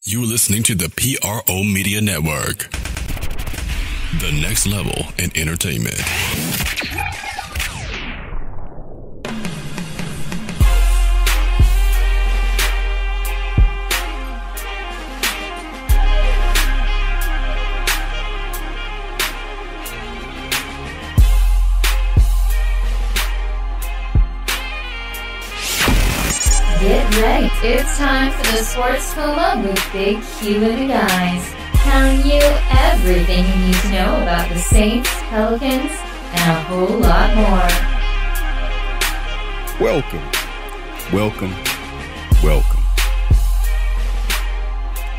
You're listening to the PRO Media Network. The next level in entertainment. Get ready. It's time for the Sports Coma with Big Q and the guys. Telling you everything you need to know about the Saints, Pelicans, and a whole lot more. Welcome.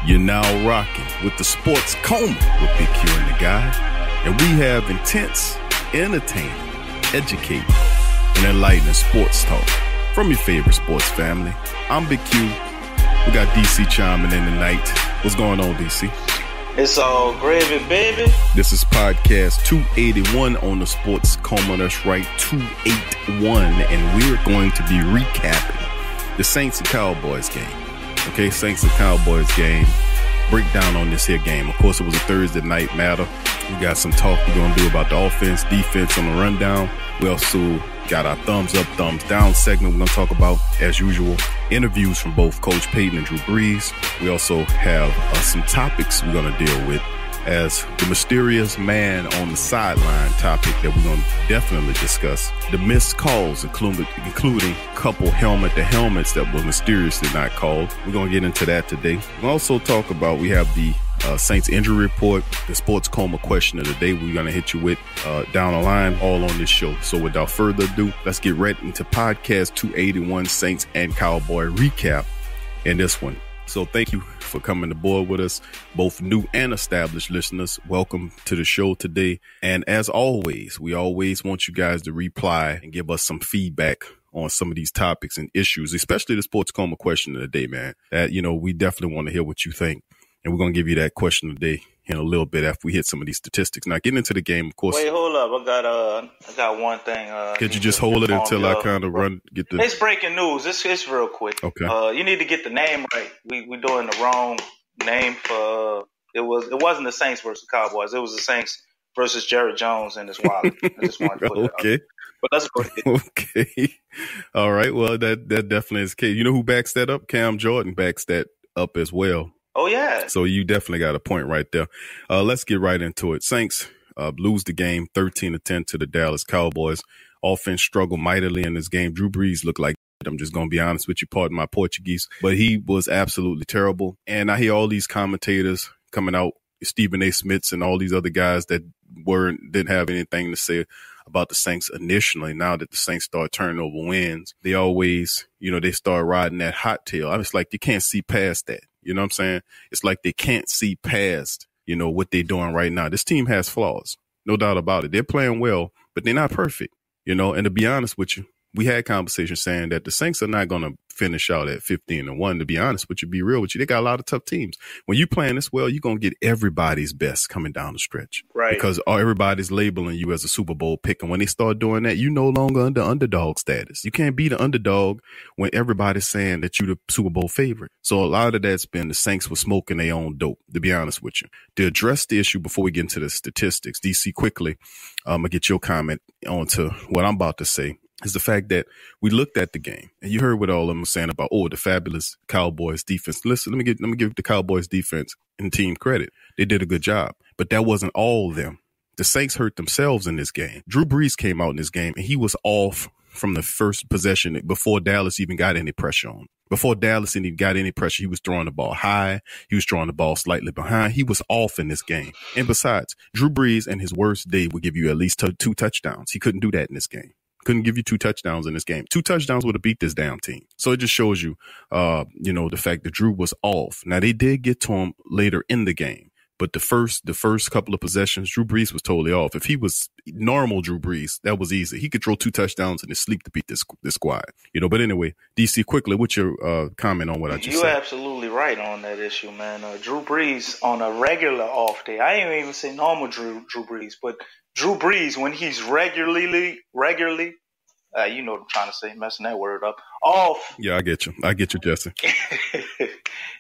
You're now rocking with the Sports Coma with Big Q and the guys. And we have intense, entertaining, educating, and enlightening sports talk from your favorite sports family. I'm Big Q. We got DC chiming in tonight. What's going on, DC? It's all gravy, baby. This is podcast 281 on the Sports Coma. That's right, 281. And we're going to be recapping the Saints and Cowboys game. Okay, Saints and Cowboys game. Breakdown on this here game. Of course, it was a Thursday night matter. We got some talk we're going to do about the offense, defense on the rundown. We also got our thumbs up, thumbs down segment. We're going to talk about, as usual, interviews from both Coach Payton and Drew Brees. We also have some topics we're going to deal with as the mysterious man on the sideline topic that we're going to definitely discuss. The missed calls, including a couple helmets that were mysteriously not called. We're going to get into that today. We'll also talk about, we have the Saints injury report, the Sports Coma question of the day we're going to hit you with down the line, all on this show. So without further ado, let's get right into podcast 281 Saints and Cowboy recap in this one. So thank you for coming aboard with us, both new and established listeners. Welcome to the show today. And as always, we always want you guys to reply and give us some feedback on some of these topics and issues, especially the Sports Coma question of the day, man. That, we definitely want to hear what you think. And we're going to give you that question of the day in a little bit after we hit some of these statistics. Now, getting into the game, of course. Wait, hold up. I got one thing. Could you just hold it until I kind of get the... It's breaking news. It's real quick. Okay. You need to get the name right. We doing the wrong name for... It wasn't the Saints versus Cowboys. It was the Saints versus Jerry Jones and his wallet. I just wanted to put okay. It up. But let's go ahead. Okay. All right. Well, that definitely is the case. You know who backs that up? Cam Jordan backs that up as well. Oh, yeah. So you definitely got a point right there. Let's get right into it. Saints lose the game 13-10 to the Dallas Cowboys. Offense struggled mightily in this game. Drew Brees looked like, I'm just going to be honest with you, pardon my Portuguese, but he was absolutely terrible. And I hear all these commentators coming out, Stephen A. Smiths and all these other guys that didn't have anything to say about the Saints initially. Now that the Saints start turning over wins, they always, they start riding that hot tail. I was like, you can't see past that. You know what I'm saying? It's like they can't see past, what they're doing right now. This team has flaws, no doubt about it. They're playing well, but they're not perfect, And to be honest with you, we had conversations saying that the Saints are not going to finish out at 15-1. To be honest with you, be real with you, they got a lot of tough teams. When you playing this well, you're going to get everybody's best coming down the stretch. Right. Because everybody's labeling you as a Super Bowl pick. And when they start doing that, you no longer under underdog status. You can't be the underdog when everybody's saying that you're the Super Bowl favorite. So a lot of that's been the Saints were smoking their own dope, to be honest with you. To address the issue before we get into the statistics, DC, quickly, I'm going to get your comment onto what I'm about to say. Is the fact that we looked at the game and you heard what all of them were saying about, the fabulous Cowboys defense. Listen, let me give the Cowboys defense and team credit. They did a good job, but that wasn't all of them. The Saints hurt themselves in this game. Drew Brees came out in this game and he was off from the first possession before Dallas even got any pressure on him. Before Dallas even got any pressure, he was throwing the ball high. He was throwing the ball slightly behind. He was off in this game. And besides, Drew Brees in his worst day would give you at least two touchdowns. He couldn't do that in this game. Couldn't give you 2 touchdowns in this game. 2 touchdowns would have beat this damn team. So it just shows you, the fact that Drew was off. Now, they did get to him later in the game, but the first couple of possessions, Drew Brees was totally off. If he was normal Drew Brees, that was easy. He could throw 2 touchdowns in his sleep to beat this squad. But anyway, DC, quickly, what's your comment on what I just said? You're absolutely right on that issue, man. Drew Brees on a regular off day. I ain't even say normal Drew Brees, but Drew Brees, when he's regularly, you know what I'm trying to say, messing that word up, off. Yeah, I get you, Jesse.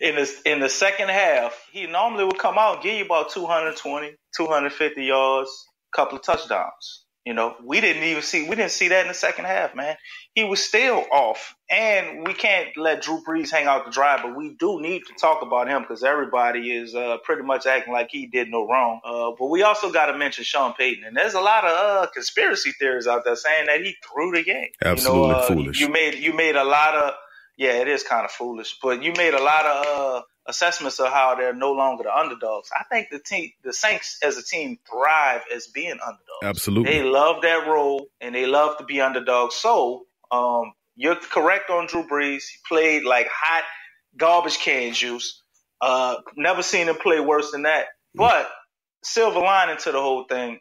in the second half, he normally would come out and give you about 220, 250 yards, a couple of touchdowns. You know, we didn't see that in the second half, man. He was still off, and we can't let Drew Brees hang out to dry, but we do need to talk about him because everybody is pretty much acting like he did no wrong. But we also got to mention Sean Payton, and there's a lot of conspiracy theories out there saying that he threw the game. Absolutely foolish. You made a lot of it is kind of foolish, but you made a lot of assessments of how they're no longer the underdogs. I think the Saints as a team thrive as being underdogs. Absolutely. They love that role, and they love to be underdogs. So you're correct on Drew Brees. He played like hot garbage can juice. Never seen him play worse than that. But silver lining to the whole thing,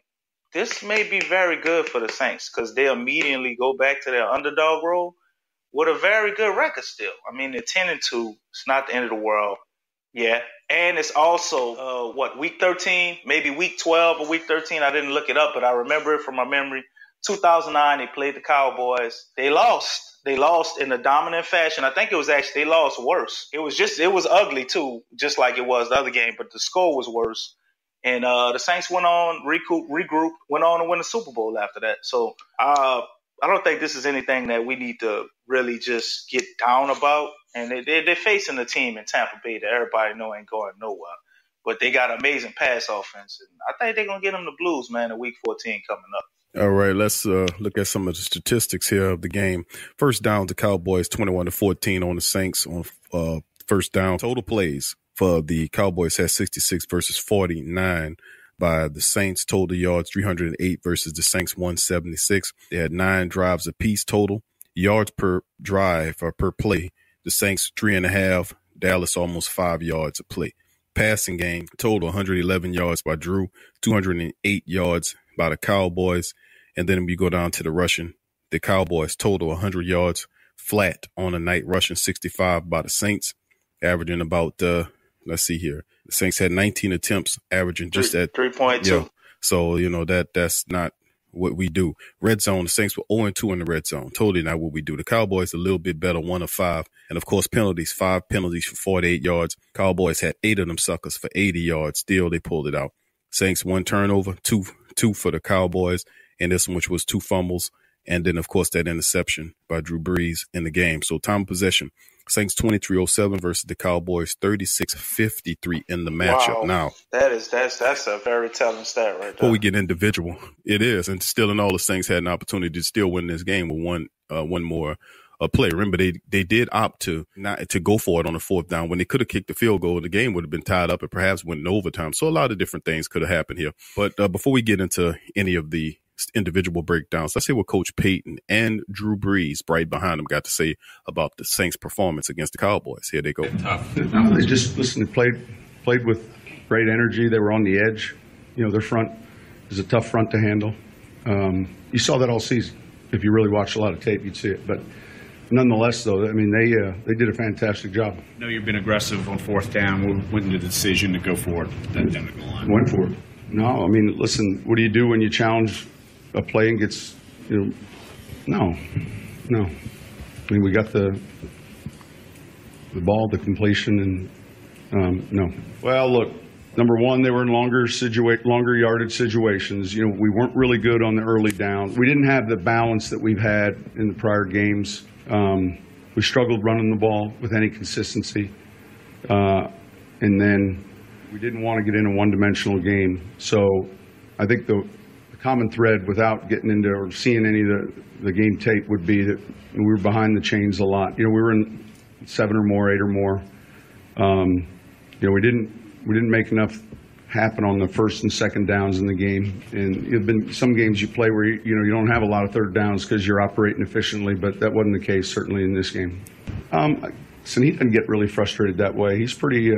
this may be very good for the Saints because they immediately go back to their underdog role with a very good record still. I mean, they're 10-2. It's not the end of the world. Yeah. And it's also, week 13, maybe week 12 or week 13. I didn't look it up, but I remember it from my memory. 2009, they played the Cowboys. They lost. They lost in a dominant fashion. I think it was actually, they lost worse. It was ugly too, just like it was the other game, but the score was worse. And the Saints went on, regrouped, went on to win the Super Bowl after that. So I don't think this is anything that we need to really just get down about. And they're facing a team in Tampa Bay that everybody know ain't going nowhere. But they got an amazing pass offense. And I think they're going to get them the blues, man, in Week 14 coming up. All right, let's look at some of the statistics here of the game. First down to Cowboys, 21-14 on the Saints on first down. Total plays for the Cowboys had 66 versus 49 by the Saints. Total yards, 308 versus the Saints, 176. They had 9 drives apiece total. Yards per drive or per play. The Saints, 3.5. Dallas, almost 5 yards a play. Passing game, total 111 yards by Drew, 208 yards by the Cowboys. And then we go down to the rushing. The Cowboys total 100 yards flat on the night, rushing 65 by the Saints, averaging about, let's see here. The Saints had 19 attempts, averaging just at 3.2. Yeah. So, that's not what we do. Red zone, the Saints were 0-2 in the red zone. Totally not what we do. The Cowboys a little bit better, 1 of 5. And, of course, penalties, 5 penalties for 48 yards. Cowboys had 8 of them suckers for 80 yards. Still, they pulled it out. Saints 1 turnover, two for the Cowboys, and this one, which was 2 fumbles. And then, of course, that interception by Drew Brees in the game. So time of possession, Saints 23-07 versus the Cowboys 36-53 in the matchup. Wow. Now, that's a very telling stat right there. Before we get individual, it is, and still in all, the Saints had an opportunity to still win this game with one more play. Remember, they did opt to not to go for it on the 4th down when they could have kicked the field goal. The game would have been tied up and perhaps went in overtime. So a lot of different things could have happened here. But before we get into any of the individual breakdowns, let's see what Coach Payton and Drew Brees, right behind him, got to say about the Saints' performance against the Cowboys. Here they go. They just played with great energy. They were on the edge. Their front is a tough front to handle. You saw that all season. If you really watched a lot of tape, you'd see it. But nonetheless, though, I mean, they did a fantastic job. I know you've been aggressive on 4th down. What went into the decision to go for it that down the goal line? Went for it. No, I mean, listen, what do you do when you challenge a play and gets, no. I mean, we got the ball, the completion, and no. Well, look, number one, they were in longer yardage situations. We weren't really good on the early down. We didn't have the balance that we've had in the prior games. We struggled running the ball with any consistency. And then we didn't want to get in a one-dimensional game. So I think the common thread, without getting into or seeing any of the game tape, would be that we were behind the chains a lot. We were in 7 or more, 8 or more. We didn't make enough happen on the 1st and 2nd downs in the game. And there have been some games you play where you don't have a lot of 3rd downs because you're operating efficiently, but that wasn't the case certainly in this game. So he doesn't get really frustrated that way. He's pretty.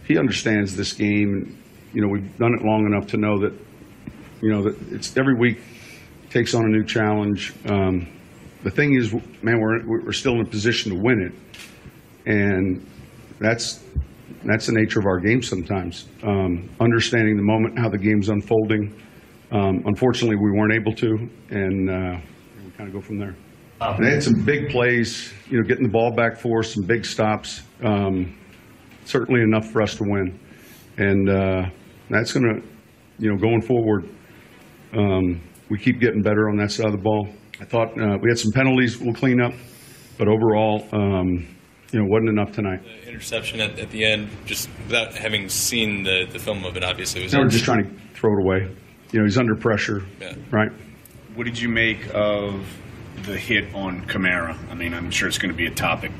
He understands this game. We've done it long enough to know that. That it's every week takes on a new challenge. The thing is, man, we're still in a position to win it, and that's the nature of our game sometimes. Understanding the moment, how the game's unfolding. Unfortunately, we weren't able to, and we kind of go from there. And they had some big plays, getting the ball back for us, some big stops. certainly enough for us to win. And that's going to, going forward, we keep getting better on that side of the ball. I thought we had some penalties we'll clean up, but overall, wasn't enough tonight. The interception at the end, just without having seen the film of it, obviously. We're just trying to throw it away. He's under pressure, right? What did you make of the hit on Camara? I mean, I'm sure it's going to be a topic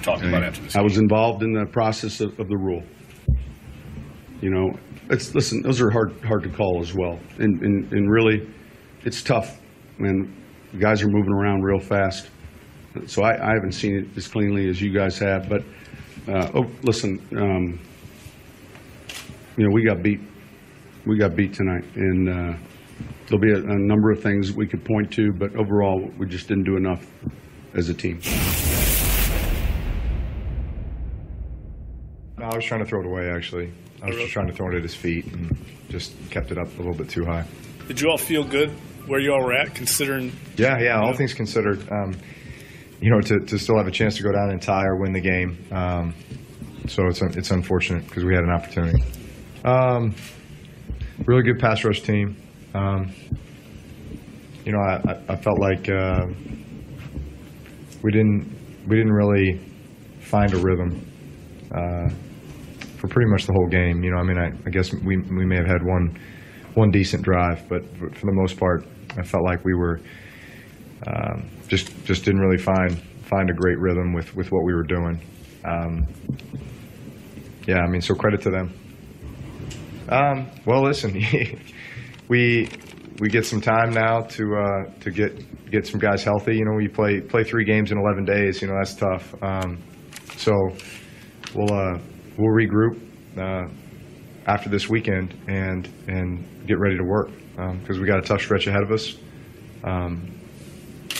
talking about after this. I was involved in the process of the rule. Listen, those are hard to call as well, and really, it's tough. Man, the guys are moving around real fast, so I haven't seen it as cleanly as you guys have. But listen, we got beat. We got beat tonight, and there'll be a number of things we could point to, but overall, we just didn't do enough as a team. No, I was trying to throw it away, actually. I was just trying to throw it at his feet and just kept it up a little bit too high. Did you all feel good where you all were at, considering? Yeah, all things considered. To still have a chance to go down and tie or win the game. So it's unfortunate because we had an opportunity. Really good pass rush team. I felt like we didn't really find a rhythm for pretty much the whole game. I guess we may have had one decent drive, but for the most part, I felt like we were just didn't really find a great rhythm with what we were doing. So credit to them. Well, listen, we get some time now to get some guys healthy. We play 3 games in 11 days. That's tough. So we'll regroup after this weekend and get ready to work because we got a tough stretch ahead of us.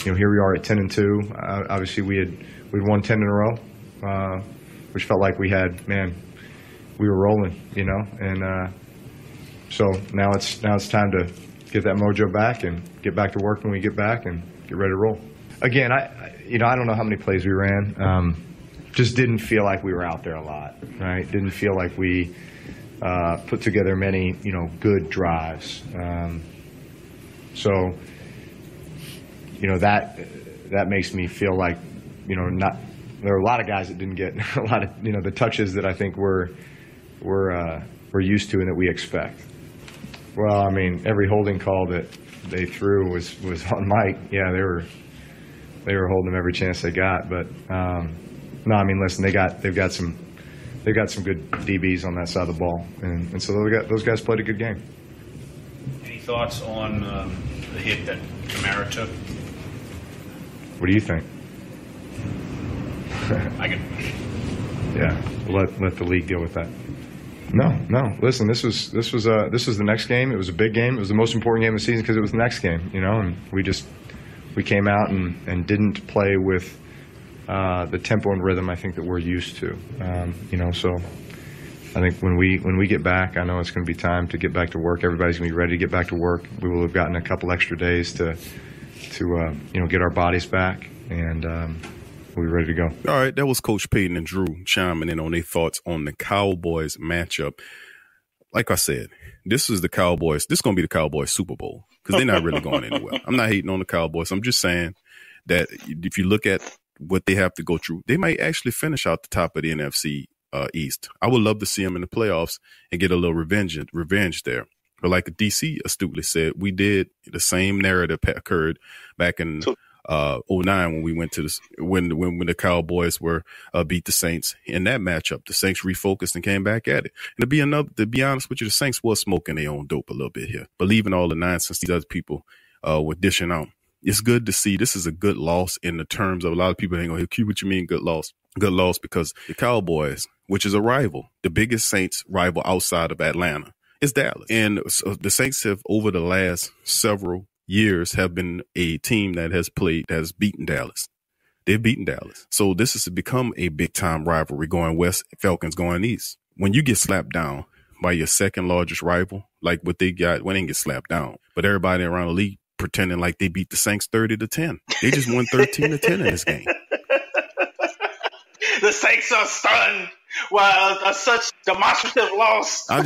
Here we are at 10-2. Obviously, we'd won 10 in a row, which felt like we were rolling, and so now it's time to get that mojo back and get back to work when we get back and get ready to roll. Again, I don't know how many plays we ran. Just didn't feel like we were out there a lot, right? Didn't feel like we put together many, good drives. That makes me feel like, there are a lot of guys that didn't get a lot of, the touches that I think we're used to and that we expect. Well, every holding call that they threw was on Mike. Yeah, they were holding him every chance they got. But no, listen, they've got some good DBs on that side of the ball, and so those guys played a good game. Any thoughts on the hit that Camara took? What do you think? Yeah, let the league deal with that. No. Listen, this was the next game. It was a big game. It was the most important game of the season because it was the next game. And we came out and didn't play with the tempo and rhythm I think that we're used to. So I think when we get back, I know it's going to be time to get back to work. Everybody's going to be ready to get back to work. We will have gotten a couple extra days to get our bodies back and. We're ready to go. All right, that was Coach Payton and Drew chiming in on their thoughts on the Cowboys matchup. Like I said, this is the Cowboys. This is going to be the Cowboys Super Bowl because they're not really going anywhere. I'm not hating on the Cowboys. I'm just saying that if you look at what they have to go through, they might actually finish out the top of the NFC East. I would love to see them in the playoffs and get a little revenge there. But like DC astutely said, we did the same narrative occurred back in 09 when we went to when the Cowboys were beat the Saints in that matchup. The Saints refocused and came back at it. And to be honest with you, the Saints was smoking their own dope a little bit here, believing all the nonsense these other people were dishing out. It's good to see. This is a good loss in the terms of a lot of people ain't gonna hear what you mean good loss. Good loss because the Cowboys, which is a rival, the biggest Saints rival outside of Atlanta, is Dallas. And so the Saints have over the last several years have been a team that has beaten Dallas. They've beaten Dallas. So this has become a big time rivalry going west, Falcons going east. When you get slapped down by your second largest rival, like what they got, when they get slapped down, but everybody around the league pretending like they beat the Saints 30-10. They just won 13-10 in this game. The Saints are stunned. Well, such demonstrative loss. I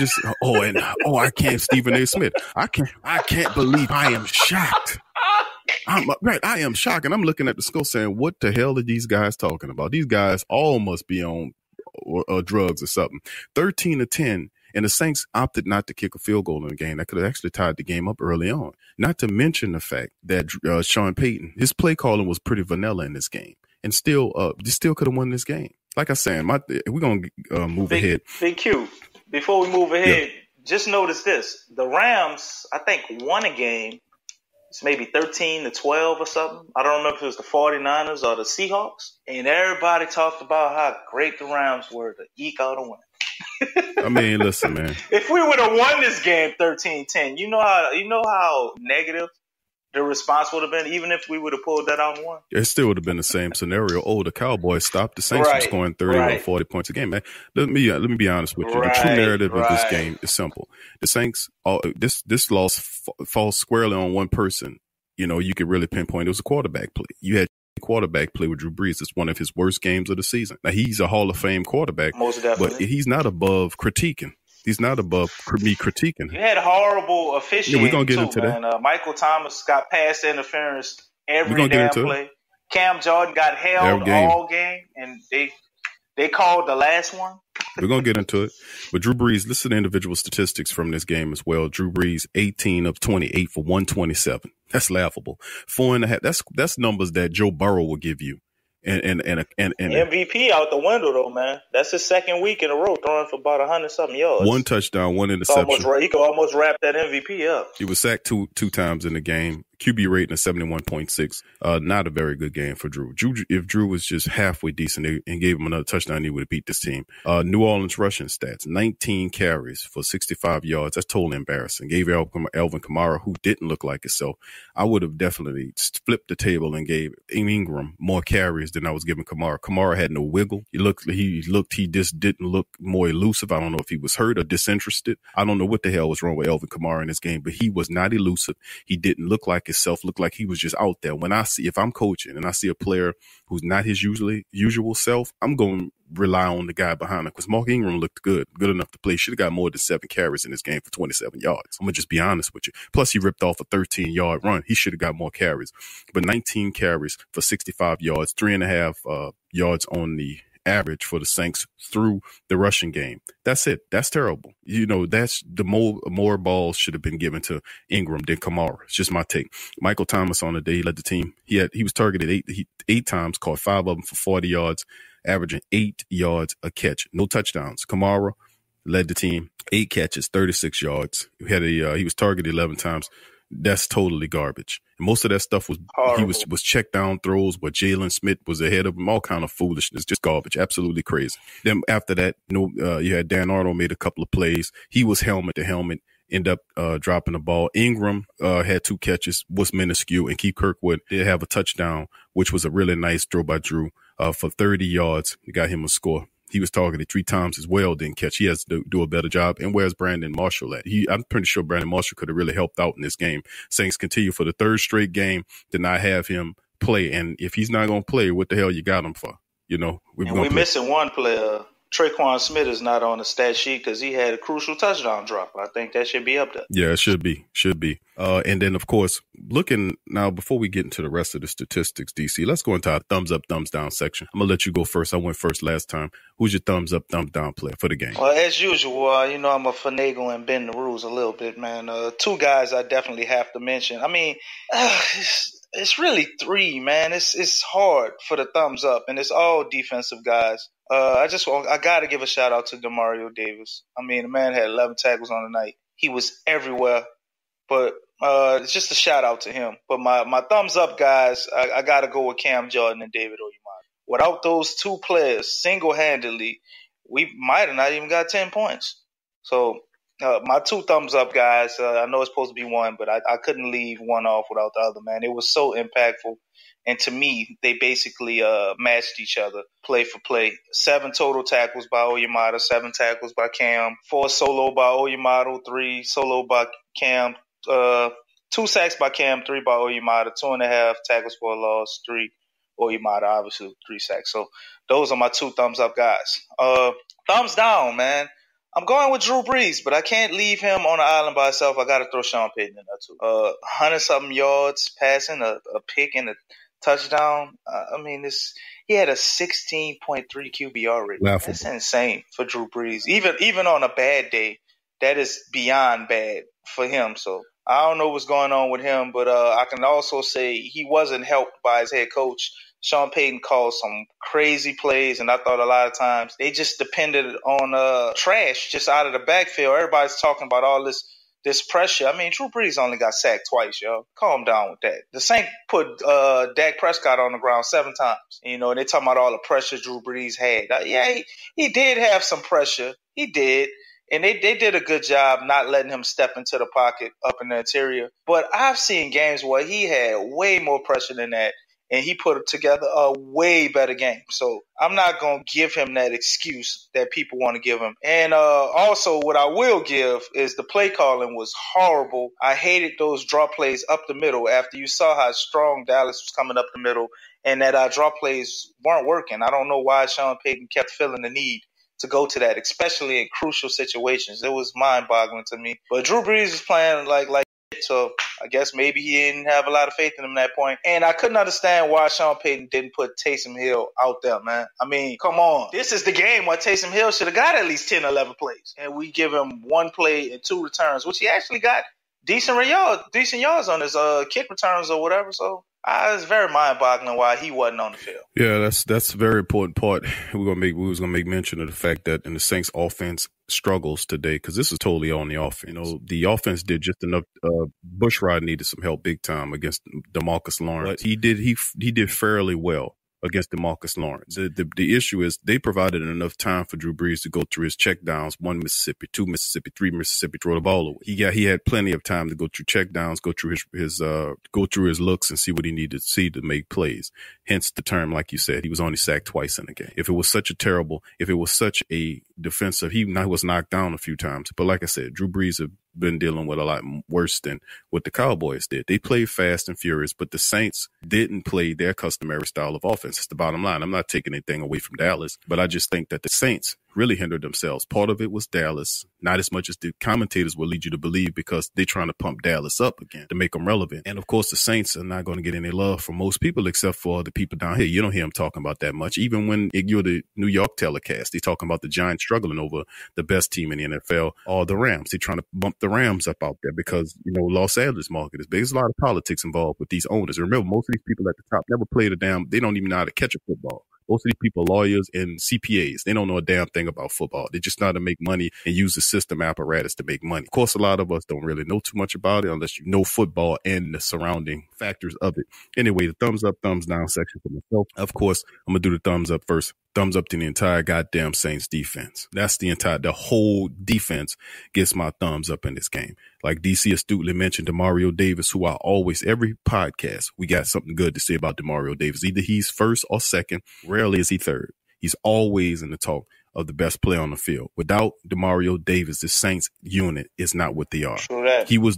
can't Stephen A. Smith. I can't believe I am shocked. I am shocked, and I'm looking at the score saying, "What the hell are these guys talking about? These guys all must be on drugs or something." 13-10, and the Saints opted not to kick a field goal in the game. That could have actually tied the game up early on. Not to mention the fact that Sean Payton, his play calling was pretty vanilla in this game, and still could have won this game. Like I said, we're gonna move ahead. Big Q. Before we move ahead, just notice this: the Rams, I think, won a game. It's maybe 13-12 or something. I don't remember if it was the 49ers or the Seahawks. And everybody talked about how great the Rams were to eke out a win. I mean, listen, man. If we would have won this game 13-10, you know how negative the response would have been, even if we would have pulled that out and won. It still would have been the same scenario. Oh, the Cowboys stopped the Saints from scoring 30 or 40 points a game. Man, let me be honest with you. The true narrative of this game is simple. The Saints, this loss falls squarely on one person. You know, you could really pinpoint it was a quarterback play. You had quarterback play with Drew Brees. It's one of his worst games of the season. Now, he's a Hall of Fame quarterback, most definitely, but he's not above critiquing. He's not above me critiquing. You had horrible officiating. Yeah, we're going to get into man. that. Michael Thomas got pass interference every damn play. Cam Jordan got held all game, and they called the last one. We're going to get into it. But Drew Brees, listen to individual statistics from this game as well. Drew Brees, 18 of 28 for 127. That's laughable. 4.5. That's numbers that Joe Burrow will give you. And MVP out the window, though, man. That's his second week in a row throwing for about 100-something yards. One touchdown, one interception. He could almost wrap that MVP up. He was sacked two times in the game. QB rating of 71.6. Not a very good game for Drew. If Drew was just halfway decent and gave him another touchdown, he would have beat this team. New Orleans rushing stats, 19 carries for 65 yards. That's totally embarrassing. Gave Alvin Kamara, who didn't look like himself. I would have definitely flipped the table and gave Ingram more carries than I was giving Kamara. Kamara had no wiggle. He just didn't look more elusive. I don't know if he was hurt or disinterested. I don't know what the hell was wrong with Alvin Kamara in this game, but he was not elusive. He didn't look like himself, looked like he was just out there. If I'm coaching and I see a player who's not his usual self, I'm going to rely on the guy behind him, because Mark Ingram looked good enough to play. Should have got more than 7 carries in this game for 27 yards. I'm going to just be honest with you. Plus, he ripped off a 13-yard run. He should have got more carries. But 19 carries for 65 yards, 3.5 yards on the average for the Saints through the rushing game. That's it. That's terrible. You know, that's the more balls should have been given to Ingram than Kamara. It's just my take. Michael Thomas on the day, he led the team. He was targeted eight times, caught 5 of them for 40 yards, averaging 8 yards a catch. No touchdowns. Kamara led the team, 8 catches, 36 yards. He was targeted 11 times. That's totally garbage. And most of that stuff was horrible. He was check down throws where Jalen Smith was ahead of him, all kind of foolishness, just garbage, absolutely crazy. Then after that, you had Dan Arnold made a couple of plays. He was helmet to helmet, end up dropping the ball. Ingram had 2 catches, was minuscule, and Keith Kirkwood did have a touchdown, which was a really nice throw by Drew for 30 yards. Got him a score. He was targeted 3 times as well, didn't catch. He has to do a better job. And where's Brandon Marshall at? I'm pretty sure Brandon Marshall could have really helped out in this game. Saints continue for the 3rd straight game to not have him play. And if he's not going to play, what the hell you got him for? You know, we're missing one player. Traquan Smith is not on the stat sheet because he had a crucial touchdown drop. I think that should be up there. Yeah, it should be. And then, of course, looking now, before we get into the rest of the statistics, DC, let's go into our thumbs up, thumbs down section. I'm going to let you go first. I went first last time. Who's your thumbs up, thumbs down player for the game? Well, as usual, I'm a finagle and bend the rules a little bit, man. 2 guys I definitely have to mention. I mean, it's really 3, man. It's hard for the thumbs up, and it's all defensive guys. I got to give a shout out to Demario Davis. I mean, the man had 11 tackles on the night. He was everywhere, but it's just a shout out to him. But my thumbs up guys, I got to go with Cam Jordan and David Oyemade. Without those 2 players, single-handedly, we might have not even got 10 points. So my 2 thumbs up guys, I know it's supposed to be 1, but I couldn't leave one off without the other, man. It was so impactful. And to me, they basically matched each other play for play. 7 total tackles by Oyemade, 7 tackles by Cam, 4 solo by Oyemade, 3 solo by Cam, 2 sacks by Cam, 3 by Oyemade, 2.5 tackles for a loss, 3 Oyemata, obviously, 3 sacks. So those are my 2 thumbs up guys. Thumbs down, man. I'm going with Drew Brees, but I can't leave him on the island by himself. I got to throw Sean Payton in there, too. 100-something yards passing, a pick, and a touchdown. He had a 16.3 QBR rating. Laughable. That's insane for Drew Brees. Even on a bad day, that is beyond bad for him. So I don't know what's going on with him, but I can also say he wasn't helped by his head coach. Sean Payton called some crazy plays, and I thought a lot of times they just depended on trash just out of the backfield. Everybody's talking about all this pressure. I mean, Drew Brees only got sacked twice, yo. Calm down with that. The Saints put Dak Prescott on the ground 7 times. You know, and they talking about all the pressure Drew Brees had. He did have some pressure. He did. And they did a good job not letting him step into the pocket up in the interior. But I've seen games where he had way more pressure than that, and he put together a way better game. So I'm not going to give him that excuse that people want to give him. And also what I will give is the play calling was horrible. I hated those draw plays up the middle after you saw how strong Dallas was coming up the middle and that our draw plays weren't working. I don't know why Sean Payton kept feeling the need to go to that, especially in crucial situations. It was mind-boggling to me. But Drew Brees is playing like so I guess maybe he didn't have a lot of faith in him at that point. And I couldn't understand why Sean Payton didn't put Taysom Hill out there, man. I mean, come on. This is the game where Taysom Hill should have got at least 10 or 11 plays. And we give him 1 play and 2 returns, which he actually got decent yards on his kick returns or whatever. So it's very mind-boggling why he wasn't on the field. Yeah, that's a very important part. We was gonna make mention of the fact that in the Saints offense struggles today, because this is totally on the offense. You know, the offense did just enough. Bushrod needed some help big time against DeMarcus Lawrence. But he did fairly well against DeMarcus Lawrence. The issue is they provided enough time for Drew Brees to go through his check downs, 1 Mississippi, 2 Mississippi, 3 Mississippi, throw the ball away. He had plenty of time to go through check downs, go through his looks and see what he needed to see to make plays. Hence the term, like you said, he was only sacked twice in the game. If it was such a defensive, he was knocked down a few times. But like I said, Drew Brees have been dealing with a lot worse than what the Cowboys did. They played fast and furious, but the Saints didn't play their customary style of offense. It's the bottom line. I'm not taking anything away from Dallas, but I just think that the Saints really hindered themselves. Part of it was Dallas, not as much as the commentators will lead you to believe, because they're trying to pump Dallas up again to make them relevant. And of course, the Saints are not going to get any love from most people except for the people down here. You don't hear them talking about that much. Even when you're the New York telecast, they're talking about the Giants struggling over the best team in the NFL or the Rams. They're trying to bump the Rams up out there because, Los Angeles market is big. There's a lot of politics involved with these owners. And remember, most of these people at the top never played they don't even know how to catch a football. Most of these people are lawyers and CPAs. They don't know a damn thing about football. They just know how to make money and use the system apparatus to make money. Of course, a lot of us don't really know too much about it unless you know football and the surrounding factors of it. Anyway, the thumbs up, thumbs down section for myself. Of course, I'm going to do the thumbs up first. Thumbs up to the entire goddamn Saints defense. That's the whole defense gets my thumbs up in this game. Like DC astutely mentioned, DeMario Davis, who every podcast, we got something good to say about DeMario Davis. Either he's first or second. Rarely is he third. He's always in the talk of the best player on the field. Without DeMario Davis, the Saints unit is not what they are. He was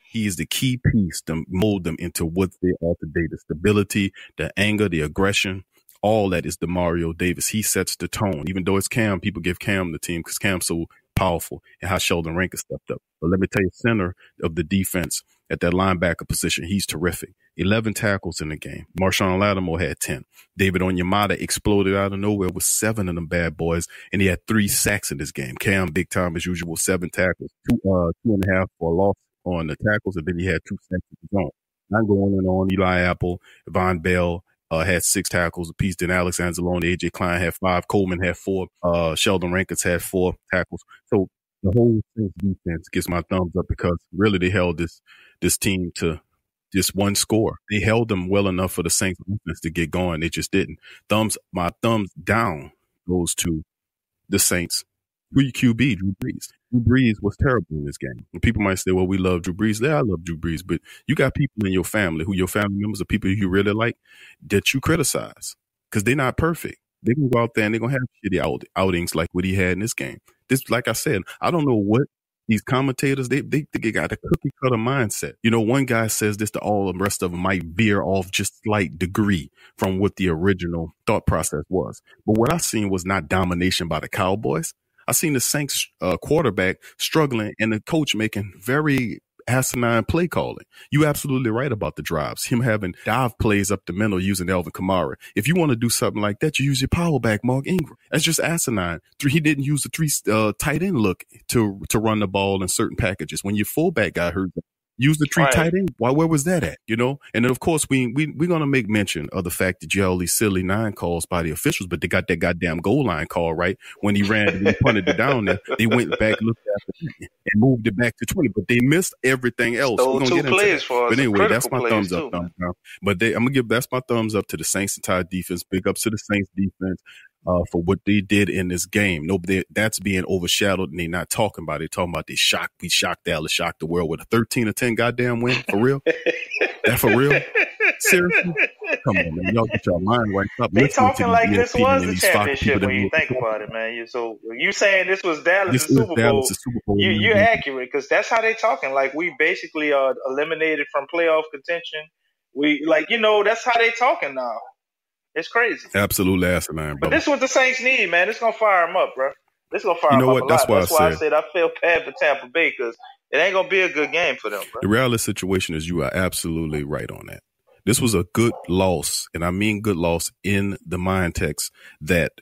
he is the key piece to mold them into what they are today. The stability, the anger, the aggression. All that is DeMario Davis. He sets the tone. Even though it's Cam, people give Cam the team because Cam's so powerful and how Sheldon Rankin stepped up. But let me tell you, center of the defense at that linebacker position, he's terrific. 11 tackles in the game. Marshawn Lattimore had 10. David Onyemata exploded out of nowhere with 7 of them bad boys, and he had 3 sacks in this game. Cam, big time as usual, 7 tackles, 2.5 for a loss on the tackles, and then he had 2 sacks of his own. I'm going on Eli Apple, Von Bell, had 6 tackles apiece. Then Alex Anzalone, AJ Klein had 5. Coleman had 4. Sheldon Rankins had 4 tackles. So the whole Saints defense gets my thumbs up because really they held this team to just 1 score. They held them well enough for the Saints defense to get going. They just didn't. My thumbs down goes to the Saints. QB, Drew Brees. Drew Brees was terrible in this game. And people might say, well, we love Drew Brees. Yeah, I love Drew Brees. But you got people in your family your family members are people you really like that you criticize because they're not perfect. They can go out there and they're going to have shitty outings like what he had in this game. This, like I said, I don't know what these commentators, they got a cookie cutter mindset. You know, one guy says this to all the rest of them might veer off just slight degree from what the original thought process was. But what I seen was not domination by the Cowboys. I seen the Saints quarterback struggling and the coach making very asinine play calling. You absolutely right about the drives. Him having dive plays up the middle using Alvin Kamara. If you want to do something like that, you use your power back, Mark Ingram. That's just asinine. He didn't use the 3 tight end look to run the ball in certain packages. When your fullback got hurt, use the 3 tight end. Where was that at? You know? And then of course we're gonna make mention of the fact that you had all these silly 9 calls by the officials, but they got that goddamn goal line call right when he ran and he punted it down there. They went back, looked after it, and moved it back to 20, but they missed everything else. We're gonna get into that. But anyway, that's my thumbs up. That's my thumbs up to the Saints' entire defense. Big ups to the Saints defense. For what they did in this game. Nobody that's being overshadowed and they're not talking about it. They're talking about we shocked Dallas, shocked the world with a 13-10 goddamn win. For real? That for real? Seriously? Come on, man. Y'all get your mind right up. They talking like this was the championship when you think about it, man. So you saying this was Dallas' Super Bowl. You're accurate because that's how they talking. Like we basically are eliminated from playoff contention. That's how they talking now. It's crazy. Absolutely asinine, bro. But this is what the Saints need, man. It's going to fire them up, bro. This is going to fire them up. You know what? That's why I said I feel bad for Tampa Bay because it ain't going to be a good game for them, bro. The reality situation is you are absolutely right on that. This was a good loss, and I mean good loss in the mind text that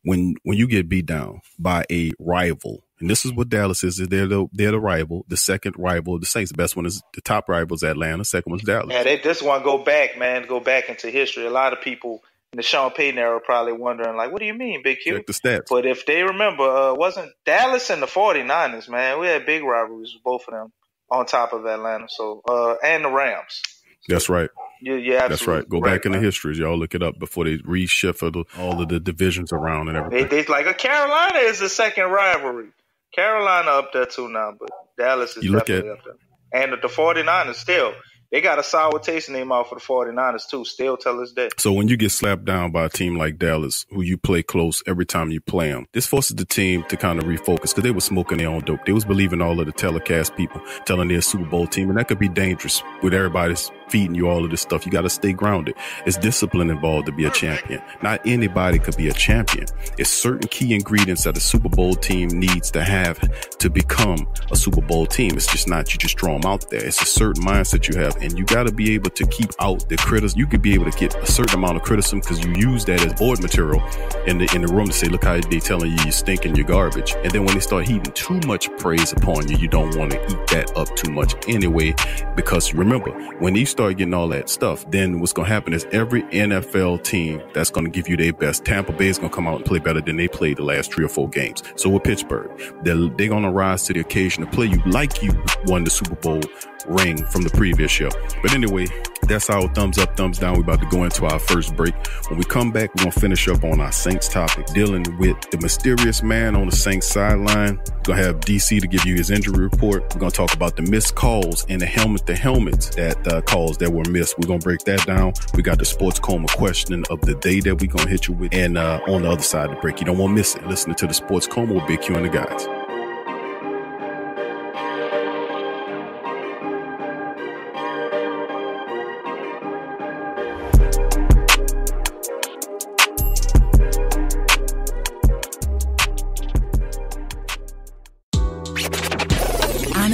when you get beat down by a rival, and this is what Dallas is, they're the rival, the second rival of the Saints. The best one is the top rival is Atlanta, second one's Dallas. Yeah, they just want to go back, man, go back into history. A lot of people in the Sean Payton era probably wondering, like, what do you mean, Big Q? Check the stats. But if they remember, wasn't Dallas and the 49ers, man, we had big rivalries with both of them on top of Atlanta, so and the Rams. That's right. Yeah, that's right. Go back in the histories. Y'all look it up before they reshuffle all of the divisions around and everything. They like Carolina is the second rivalry. Carolina up there too now, but Dallas is definitely up there. And the 49ers still. They got a sour taste in their mouth for the 49ers, too, still till this day. So when you get slapped down by a team like Dallas, who you play close every time you play them, this forces the team to kind of refocus because they were smoking their own dope. They was believing all of the telecast people telling their Super Bowl team, and that could be dangerous with everybody's feeding you all of this stuff. You got to stay grounded. It's discipline involved to be a champion. Not anybody could be a champion. It's certain key ingredients that a Super Bowl team needs to have to become a Super Bowl team. It's just not you just throw them out there. It's a certain mindset you have, and you got to be able to keep out the criticism. You could be able to get a certain amount of criticism because you use that as board material in the room to say, look how they telling you stink and you're garbage. And then when they start heaping too much praise upon you, you don't want to eat that up too much anyway, because remember, when you start getting all that stuff, then what's going to happen is every NFL team that's going to give you their best, Tampa Bay is going to come out and play better than they played the last 3 or 4 games. So with Pittsburgh, they're going to rise to the occasion to play you like you won the Super Bowl ring from the previous year. But anyway, that's our thumbs up, thumbs down. We're about to go into our first break. When we come back, we're going to finish up on our Saints topic, dealing with the mysterious man on the Saints sideline. We're going to have DC to give you his injury report. We're going to talk about the missed calls and the helmets that calls that were missed. We're going to break that down. We got the Sports Coma question of the day that we're going to hit you with. And on the other side of the break, you don't want to miss it. Listening to the Sports Coma with Big Q and the guys.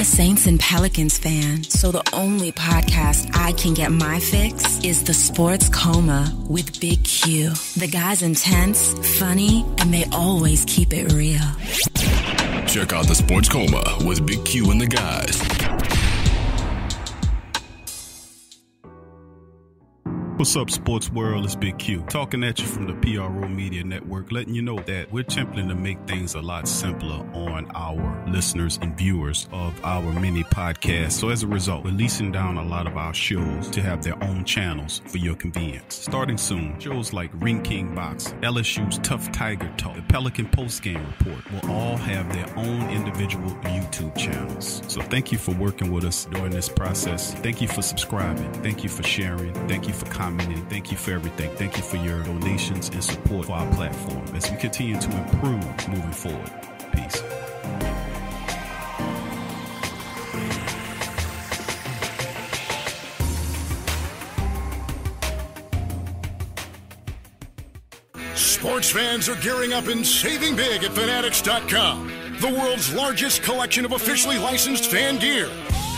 Saints and Pelicans fan, so the only podcast I can get my fix is the Sports Coma with Big Q. The guy's intense, funny, and they always keep it real. Check out the Sports Coma with Big Q and the guys. What's up, sports world? It's Big Q talking at you from the PRO Media Network, letting you know that we're attempting to make things a lot simpler on our listeners and viewers of our mini podcast. So as a result, we're leasing down a lot of our shows to have their own channels for your convenience. Starting soon, shows like Ring King Boxing, LSU's Tough Tiger Talk, the Pelican Postgame Report will all have their own individual YouTube channels. So thank you for working with us during this process. Thank you for subscribing. Thank you for sharing. Thank you for commenting. Thank you for everything. Thank you for your donations and support for our platform as we continue to improve moving forward. Peace. Sports fans are gearing up and saving big at Fanatics.com, the world's largest collection of officially licensed fan gear.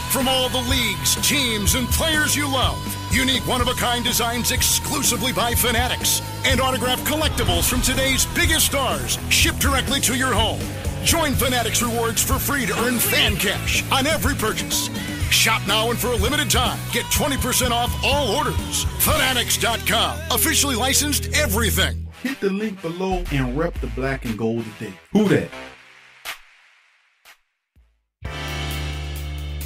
From all the leagues, teams, and players you love, unique one-of-a-kind designs exclusively by Fanatics, and autographed collectibles from today's biggest stars shipped directly to your home. Join Fanatics Rewards for free to earn fan cash on every purchase. Shop now and for a limited time, get 20% off all orders. Fanatics.com, officially licensed everything. Hit the link below and rep the black and gold today. Who that?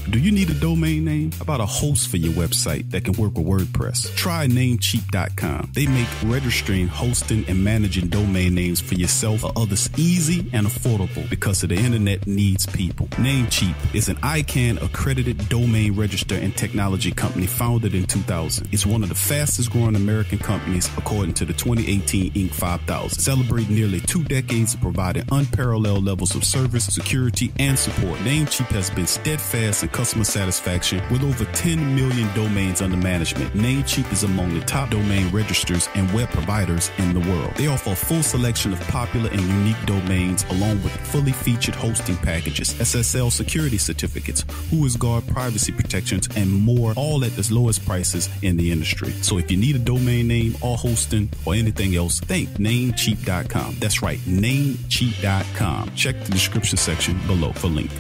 Do you need a domain name? How about a host for your website that can work with WordPress? Try Namecheap.com. They make registering, hosting, and managing domain names for yourself or others easy and affordable because the internet needs people. Namecheap is an ICANN accredited domain register and technology company founded in 2000. It's one of the fastest growing American companies according to the 2018 Inc. 5000. Celebrating nearly 2 decades of providing unparalleled levels of service, security, and support. Namecheap has been steadfast in customer satisfaction with over 10 million domains under management. Namecheap is among the top domain registrars and web providers in the world. They offer a full selection of popular and unique domains along with fully featured hosting packages, SSL security certificates, WhoisGuard privacy protections, and more, all at the lowest prices in the industry. So if you need a domain name or hosting or anything else, think Namecheap.com. That's right, Namecheap.com. Check the description section below for link.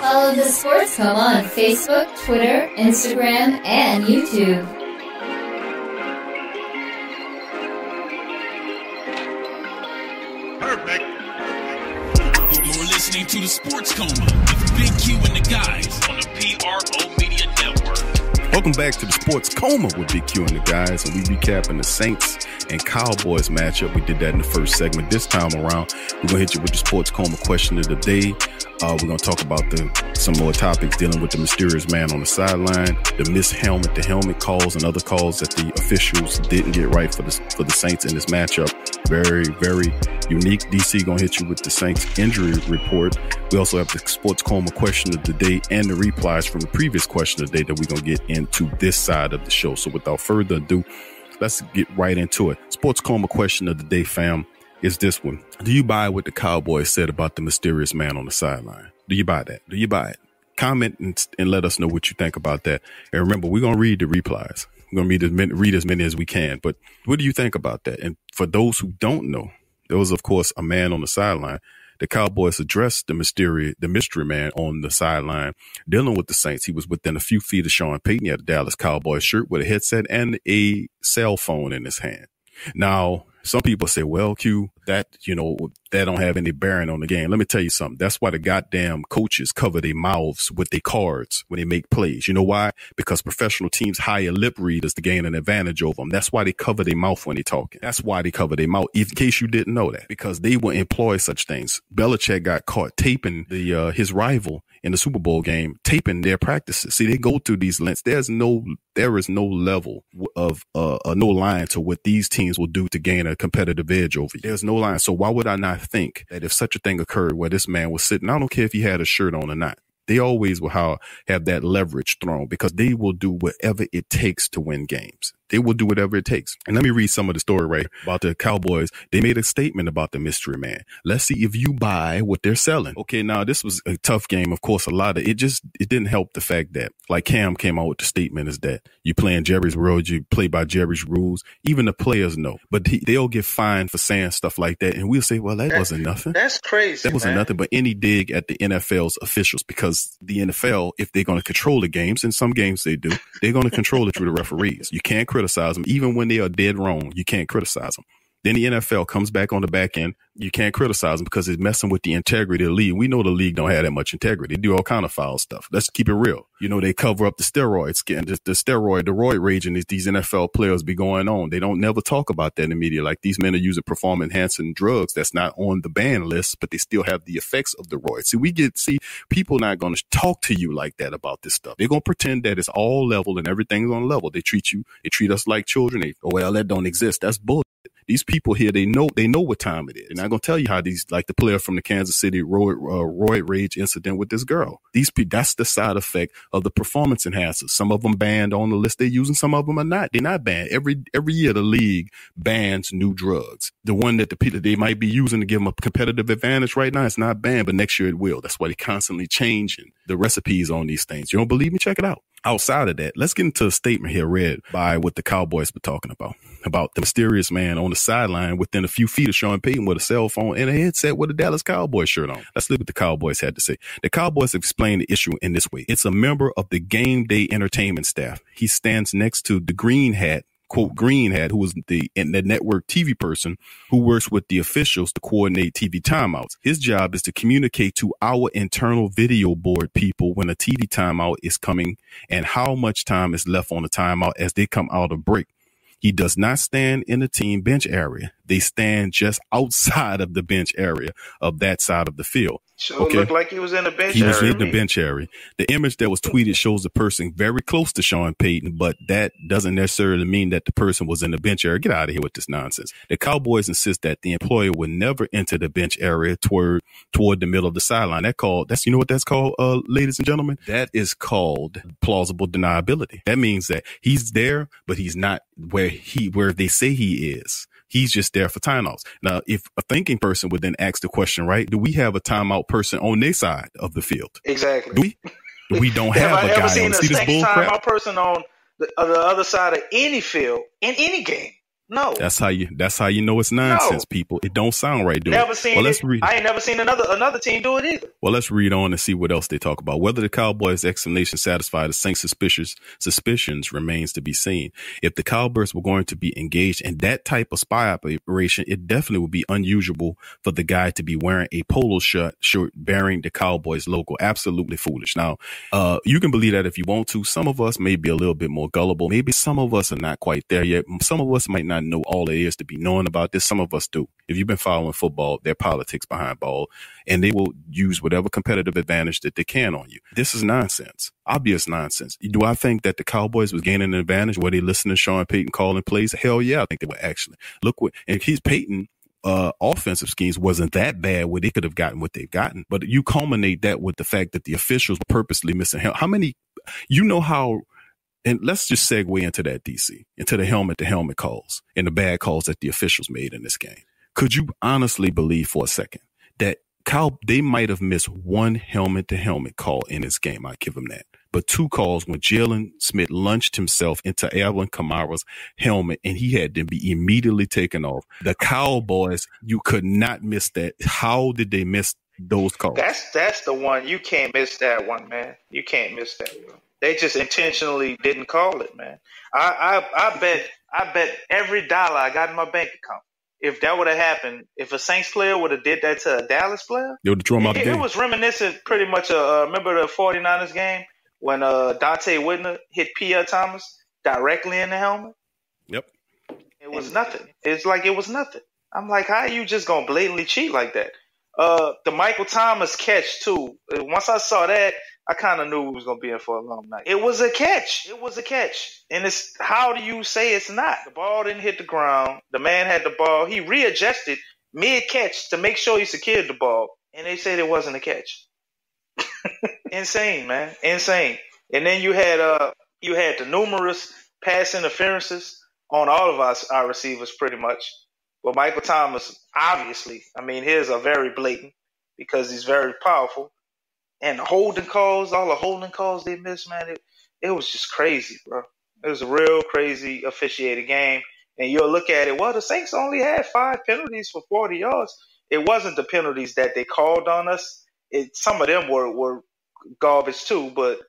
Follow the Sports Coma on Facebook, Twitter, Instagram, and YouTube. Perfect. You're listening to the Sports Coma with Big Q and the guys on the PRO Media Network. Welcome back to the Sports Coma with Big Q and the guys, and we recapping the Saints and Cowboys matchup. We did that in the first segment. This time around, we're going to hit you with the Sports Coma question of the day. We're going to talk about some more topics dealing with the mysterious man on the sideline, the missed helmet-to-helmet calls, and other calls that the officials didn't get right for the Saints in this matchup. Very, very unique. DC going to hit you with the Saints injury report. We also have the Sports Coma question of the day and the replies from the previous question of the day that we're going to get into this side of the show. So without further ado, let's get right into it. Sports Coma question of the day, fam, is this one. Do you buy what the Cowboys said about the mysterious man on the sideline? Do you buy that? Do you buy it? Comment and let us know what you think about that. And remember, we're going to read the replies. We're going to read as many as we can. But what do you think about that? And for those who don't know, there was, of course, a man on the sideline. The Cowboys addressed the mystery man on the sideline dealing with the Saints. He was within a few feet of Sean Payton. He had a Dallas Cowboys shirt with a headset and a cell phone in his hand. Now, some people say, well, Q, that don't have any bearing on the game. Let me tell you something. That's why the goddamn coaches cover their mouths with their cards when they make plays. You know why? Because professional teams hire lip readers to gain an advantage over them. That's why they cover their mouth when they're talking. That's why they cover their mouth, in case you didn't know that, because they will employ such things. Belichick got caught taping his rival in the Super Bowl game, taping their practices. See, they go through these lengths. There is no level of no line to what these teams will do to gain a competitive edge over you. There's no line. So why would I not think that if such a thing occurred where this man was sitting, I don't care if he had a shirt on or not, they always will have that leverage thrown because they will do whatever it takes to win games. They will do whatever it takes. And let me read some of the story right about the Cowboys. They made a statement about the mystery man. Let's see if you buy what they're selling. Okay, now this was a tough game. Of course, it didn't help the fact that, like Cam came out with the statement, is that you play in Jerry's world, you play by Jerry's rules. Even the players know. But they'll get fined for saying stuff like that. And we'll say, well, that wasn't nothing. That's crazy. That wasn't nothing but any dig at the NFL's officials, because the NFL, if they're going to control the games, and some games they do, they're going to control it through the referees. You can't criticize them. Even when they are dead wrong, you can't criticize them. Then the NFL comes back on the back end. You can't criticize them because it's messing with the integrity of the league. We know the league don't have that much integrity. They do all kind of foul stuff. Let's keep it real. They cover up the steroids, the roid rage, and these NFL players be going on. They don't never talk about that in the media. Like, these men are using performance-enhancing drugs that's not on the ban list, but they still have the effects of the roids. See, people not going to talk to you like that about this stuff. They're going to pretend that it's all level and everything's on level. They treat us like children. Well, that don't exist. That's bull. These people here, they know what time it is. They're not going to tell you how these, like the player from the Kansas City roid rage incident with this girl. That's the side effect of the performance enhancers. Some of them banned on the list they're using. Some of them are not. They're not banned. Every year the league bans new drugs. The one that they might be using to give them a competitive advantage right now, it's not banned, but next year it will. That's why they're constantly changing the recipes on these things. You don't believe me? Check it out. Outside of that, let's get into a statement here read by what the Cowboys were talking about the mysterious man on the sideline within a few feet of Sean Payton with a cell phone and a headset with a Dallas Cowboys shirt on. Let's look what the Cowboys had to say. The Cowboys explained the issue in this way. It's a member of the game day entertainment staff. He stands next to the green hat, quote, green hat, who is the network TV person who works with the officials to coordinate TV timeouts. His job is to communicate to our internal video board people when a TV timeout is coming and how much time is left on the timeout as they come out of break. He does not stand in the team bench area. They stand just outside of the bench area of that side of the field. So it looked like he was in the bench area. He was in the bench area. The image that was tweeted shows a person very close to Sean Payton, but that doesn't necessarily mean that the person was in the bench area. Get out of here with this nonsense. The Cowboys insist that the employer would never enter the bench area toward the middle of the sideline. You know what that's called, ladies and gentlemen? That is called plausible deniability. That means that he's there, but he's not where they say he is. He's just there for timeouts. Now, if a thinking person would then ask the question, right, do we have a timeout person on their side of the field? Exactly. We don't have a guy. Have I ever seen a timeout person on the other side of any field in any game? No. That's how you know it's nonsense, people. It don't sound right, dude. I ain't never seen another team do it either. Well, let's read on and see what else they talk about. Whether the Cowboys' explanation satisfied the Saints' suspicions remains to be seen. If the Cowboys were going to be engaged in that type of spy operation, it definitely would be unusual for the guy to be wearing a polo shirt bearing the Cowboys logo. Absolutely foolish. Now, you can believe that if you want to. Some of us may be a little bit more gullible. Maybe some of us are not quite there yet. Some of us might not know all there is to be knowing about this. Some of us do. If you've been following football, their politics behind ball, and they will use whatever competitive advantage that they can on you. This is nonsense. Obvious nonsense. Do I think that the Cowboys was gaining an advantage where they listened to Sean Payton calling plays? Hell yeah, I think they were actually. And his Payton offensive schemes wasn't that bad where they could have gotten what they've gotten. But you culminate that with the fact that the officials were purposely missing him. How many, and let's just segue into that, DC, into the helmet-to-helmet calls and the bad calls that the officials made in this game. Could you honestly believe for a second that they might have missed one helmet-to-helmet call in this game? I give them that. But two calls when Jalen Smith launched himself into Alvin Kamara's helmet and he had to be immediately taken off. The Cowboys, you could not miss that. How did they miss those calls? That's the one. You can't miss that one, man. You can't miss that one. They just intentionally didn't call it, man. I bet every dollar I got in my bank account, if that would have happened, if a Saints player would have did that to a Dallas player, they would have thrown him out the game. It was reminiscent pretty much remember the 49ers game when Dante Whitner hit Pierre Thomas directly in the helmet? Yep. It was nothing. It's like it was nothing. I'm like, how are you just going to blatantly cheat like that? The Michael Thomas catch, too. Once I saw that, I kind of knew it was going to be in for a long night. It was a catch. And it's, how do you say it's not? The ball didn't hit the ground. The man had the ball. He readjusted mid-catch to make sure he secured the ball. And they said it wasn't a catch. Insane, man. Insane. And then you had the numerous pass interferences on all of our receivers pretty much. But Michael Thomas, obviously, his are very blatant because he's very powerful. And the holding calls, all the holding calls they missed, man, it was just crazy, bro. It was a real crazy officiated game. And you'll look at it, well, the Saints only had 5 penalties for 40 yards. It wasn't the penalties that they called on us. Some of them were garbage too, but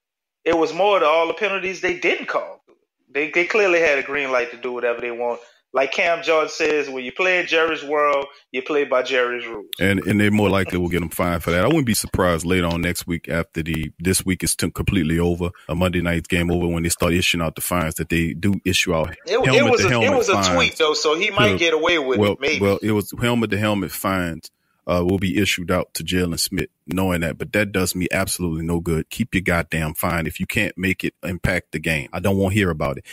it was more to all the penalties they didn't call. They clearly had a green light to do whatever they want. Like Cam Jordan says, when you play in Jerry's world, you play by Jerry's rules. And they more likely will get them fined for that. I wouldn't be surprised later on next week after this week is completely over, a Monday night game over, when they start issuing out the fines, that they do issue out helmet-to-helmet fines. It was a tweet, though, so he might get away with it, maybe. Well, it was helmet-to-helmet fines will be issued out to Jalen Smith, knowing that. But that does me absolutely no good. Keep your goddamn fine if you can't make it impact the game. I don't want to hear about it.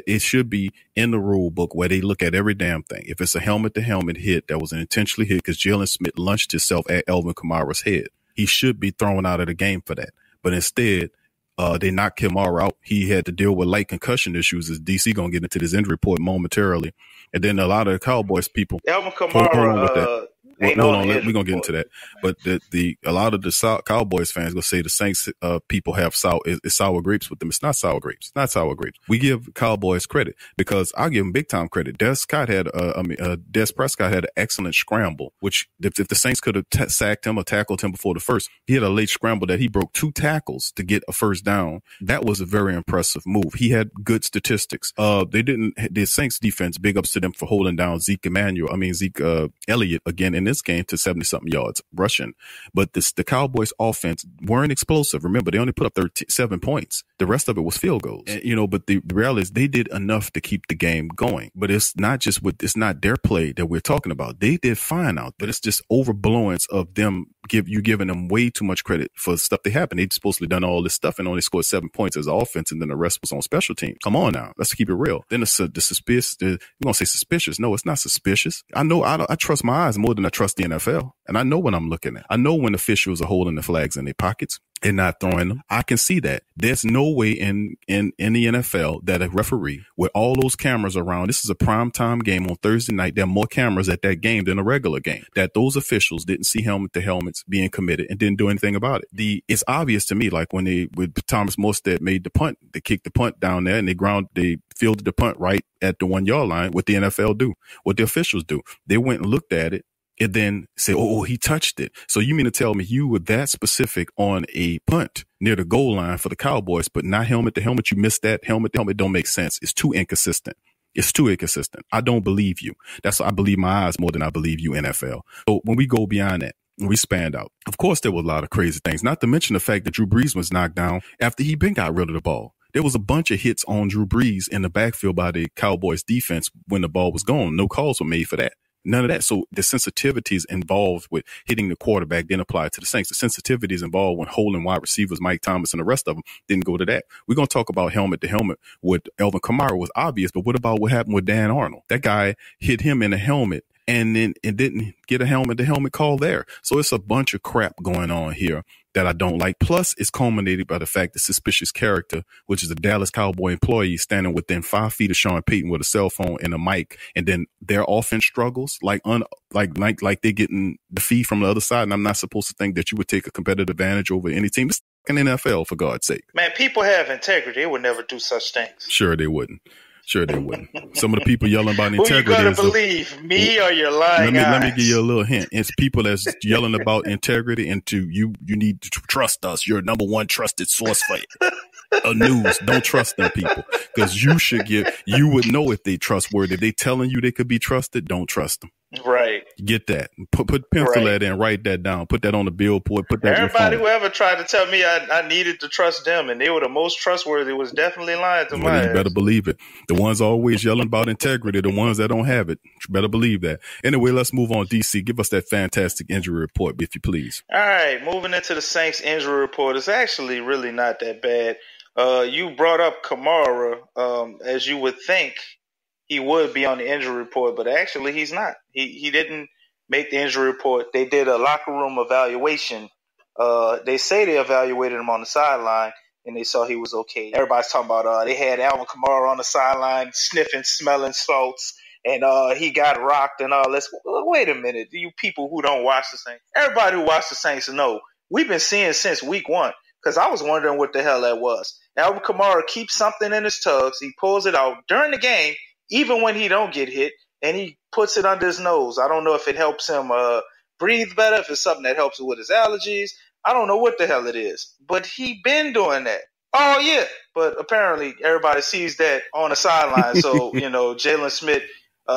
It should be in the rule book where they look at every damn thing. If it's a helmet-to-helmet hit that was an intentionally hit because Jalen Smith launched himself at Alvin Kamara's head, he should be thrown out of the game for that. But instead, they knocked Kamara out. He had to deal with light concussion issues. As DC gonna get into this injury report momentarily, and then a lot of the Cowboys people. Alvin Kamara. Hold on, we're gonna get into that. But a lot of the Cowboys fans gonna say the Saints people have sour grapes with them. It's not sour grapes. It's not sour grapes. We give Cowboys credit because I'll give them big time credit. Des Prescott had an excellent scramble, which if the Saints could have sacked him or tackled him before the first, he had a late scramble that he broke 2 tackles to get a first down. That was a very impressive move. He had good statistics. The Saints defense, big ups to them for holding down Zeke Elliott again in this game to 70-something yards rushing. But the Cowboys offense weren't explosive. Remember, they only put up 7 points. The rest of it was field goals. And, but the reality is they did enough to keep the game going. But it's not their play that we're talking about. They did fine out, but it's just overblowing of them giving them way too much credit for stuff they happened. They'd supposedly done all this stuff and only scored 7 points as offense, and then the rest was on special teams. Come on now, let's keep it real. Then we're gonna say suspicious. No, it's not suspicious. I trust my eyes more than I trust the NFL, and I know what I'm looking at. I know when officials are holding the flags in their pockets and not throwing them. I can see that. There's no way in the NFL that a referee with all those cameras around, this is a primetime game on Thursday night, there are more cameras at that game than a regular game, that those officials didn't see helmet to helmets being committed and didn't do anything about it. It's obvious to me, like when Thomas Morstead made the punt, they kicked the punt down there and they fielded the punt right at the 1 yard line. What the NFL do, what the officials do, they went and looked at it and then say, oh, he touched it. So you mean to tell me you were that specific on a punt near the goal line for the Cowboys, but not helmet to helmet? You missed that helmet to helmet. Don't make sense. It's too inconsistent. It's too inconsistent. I don't believe you. I believe my eyes more than I believe you, NFL. So when we go beyond that, we spanned out. Of course, there were a lot of crazy things, not to mention the fact that Drew Brees was knocked down after he got rid of the ball. There was a bunch of hits on Drew Brees in the backfield by the Cowboys defense when the ball was gone. No calls were made for that. None of that. So the sensitivities involved with hitting the quarterback didn't apply to the Saints. The sensitivities involved when holding wide receivers, Mike Thomas and the rest of them, didn't go to that. We're going to talk about helmet to helmet with Alvin Kamara was obvious, but what about what happened with Dan Arnold? That guy hit him in the helmet and then it didn't get a helmet to helmet call there. So it's a bunch of crap going on here that I don't like. Plus, it's culminated by the fact that suspicious character, which is a Dallas Cowboy employee standing within 5 feet of Sean Payton with a cell phone and a mic, and then their offense struggles like they're getting the feed from the other side. And I'm not supposed to think that you would take a competitive advantage over any team. It's an NFL, for God's sake. Man, people have integrity. They would never do such things. Sure they wouldn't. Some of the people yelling about integrity. Who you gonna believe, me or your lying eyes? Let me give you a little hint. It's people that's yelling about integrity and you need to trust us. You're number one trusted source for news. Don't trust them people because you would know if they trustworthy. If they telling you they could be trusted, don't trust them. Right. Get that. Put pencil that in. Write that down. Put that on the billboard. Put that. Everybody who ever tried to tell me I needed to trust them and they were the most trustworthy was definitely lying to my ass. You better believe it. The ones always yelling about integrity, the ones that don't have it. You better believe that. Anyway, let's move on. DC, give us that fantastic injury report, if you please. All right, moving into the Saints injury report. It's actually really not that bad. You brought up Kamara, as you would think he would be on the injury report, but actually he's not. He didn't make the injury report. They did a locker room evaluation. They say they evaluated him on the sideline, and they saw he was okay. Everybody's talking about they had Alvin Kamara on the sideline sniffing, smelling salts, and he got rocked and all this. Wait a minute, you people who don't watch the Saints. Everybody who watched the Saints know we've been seeing since week 1, because I was wondering what the hell that was. Alvin Kamara keeps something in his tugs. He pulls it out during the game, even when he don't get hit, and he puts it under his nose. I don't know if it helps him breathe better, if it's something that helps with his allergies. I don't know what the hell it is, but he been doing that. Oh, yeah, but apparently everybody sees that on the sideline. So, Jalen Smith,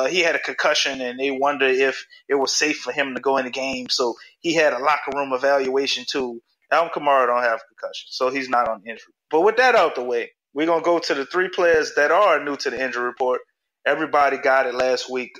he had a concussion, and they wonder if it was safe for him to go in the game. So he had a locker room evaluation, too. Alvin Kamara don't have concussion, so he's not on injury. But with that out the way, we're going to go to the 3 players that are new to the injury report. Everybody got it last week.